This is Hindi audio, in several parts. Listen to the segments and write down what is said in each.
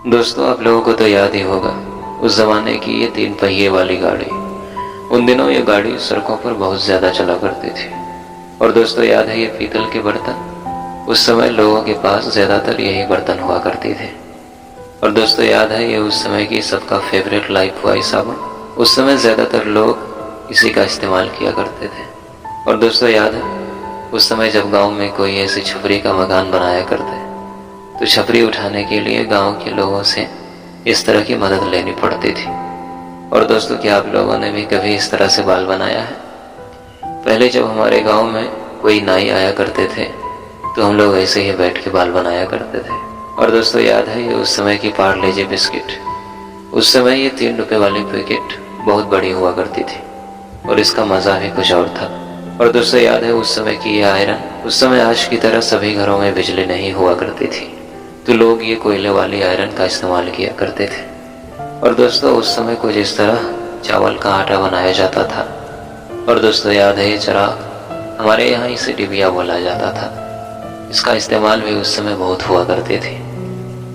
दोस्तों, आप लोगों को तो याद ही होगा उस ज़माने की ये 3 पहिए वाली गाड़ी। उन दिनों ये गाड़ी सड़कों पर बहुत ज़्यादा चला करती थी। और दोस्तों, याद है ये पीतल के बर्तन? उस समय लोगों के पास ज़्यादातर यही बर्तन हुआ करते थे। और दोस्तों, याद है ये उस समय की सबका फेवरेट लाइफ बॉय साबुन? उस समय ज़्यादातर लोग इसी का इस्तेमाल किया करते थे। और दोस्तों, याद है उस समय जब गाँव में कोई ऐसी छपरी का मकान बनाया करते तो छपरी उठाने के लिए गांव के लोगों से इस तरह की मदद लेनी पड़ती थी। और दोस्तों, क्या आप लोगों ने भी कभी इस तरह से बाल बनाया है? पहले जब हमारे गांव में कोई नाई आया करते थे तो हम लोग ऐसे ही बैठ के बाल बनाया करते थे। और दोस्तों, याद है ये उस समय की पार्ले जी बिस्किट? उस समय ये 3 रुपए वाली पैकेट बहुत बड़ी हुआ करती थी और इसका मज़ा भी कुछ और था। और दोस्तों, याद है उस समय की ये आयरन? उस समय आज की तरह सभी घरों में बिजली नहीं हुआ करती थी तो लोग ये कोयले वाली आयरन का इस्तेमाल किया करते थे। और दोस्तों, उस समय कुछ इस तरह चावल का आटा बनाया जाता था। और दोस्तों, याद है ये चिराग? हमारे यहाँ इसे डिबिया बोला जाता था। इसका इस्तेमाल भी उस समय बहुत हुआ करती थी।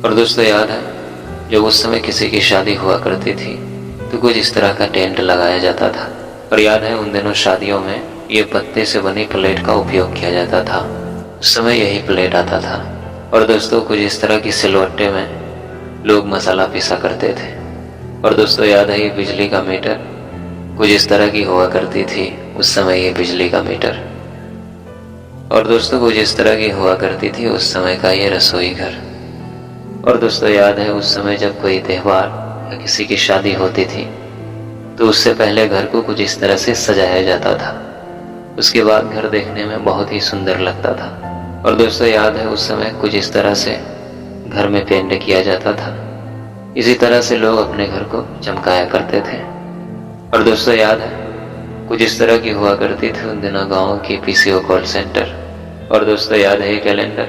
और दोस्तों, याद है जब उस समय किसी की शादी हुआ करती थी तो कुछ इस तरह का टेंट लगाया जाता था। और याद है उन दिनों शादियों में ये पत्ते से बनी प्लेट का उपयोग किया जाता था। उस समय यही प्लेट आता था। और दोस्तों, कुछ इस तरह की सिलवट्टे में लोग मसाला पीसा करते थे। और दोस्तों, याद है ये बिजली का मीटर? कुछ इस तरह की हुआ करती थी उस समय ये बिजली का मीटर। और दोस्तों, कुछ इस तरह की हुआ करती थी उस समय का ये रसोई घर। और दोस्तों, याद है उस समय जब कोई त्यौहार या किसी की शादी होती थी तो उससे पहले घर को कुछ इस तरह से सजाया जाता था। उसके बाद घर देखने में बहुत ही सुंदर लगता था। और दोस्तों, याद है उस समय कुछ इस तरह से घर में पेंट किया जाता था। इसी तरह से लोग अपने घर को चमकाया करते थे। और दोस्तों, याद है कुछ इस तरह की हुआ करती थी उन दिनों गाँव की पीसीओ कॉल सेंटर। और दोस्तों, याद है ये कैलेंडर?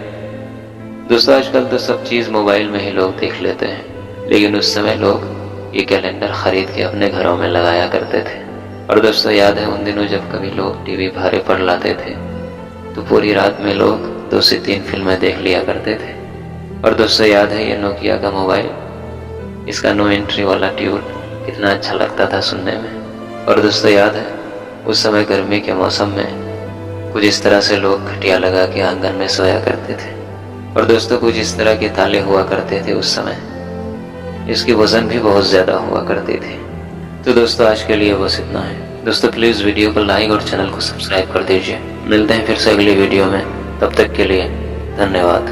दोस्तों, आजकल तो सब चीज़ मोबाइल में ही लोग देख लेते हैं, लेकिन उस समय लोग ये कैलेंडर खरीद के अपने घरों में लगाया करते थे। और दोस्तों, याद है उन दिनों जब कभी लोग टीवी भारे पर लाते थे तो पूरी रात में लोग 2 से 3 फिल्में देख लिया करते थे। और दोस्तों, याद है ये नोकिया का मोबाइल? इसका नो एंट्री वाला ट्यून कितना अच्छा लगता था सुनने में। और दोस्तों, याद है उस समय गर्मी के मौसम में कुछ इस तरह से लोग खटिया लगा के आंगन में सोया करते थे। और दोस्तों, कुछ इस तरह के ताले हुआ करते थे उस समय। इसकी वजन भी बहुत ज़्यादा हुआ करती थी। तो दोस्तों, आज के लिए बस इतना है। दोस्तों, प्लीज़ वीडियो को लाइक और चैनल को सब्सक्राइब कर दीजिए। मिलते हैं फिर से अगली वीडियो में। तब तक के लिए धन्यवाद।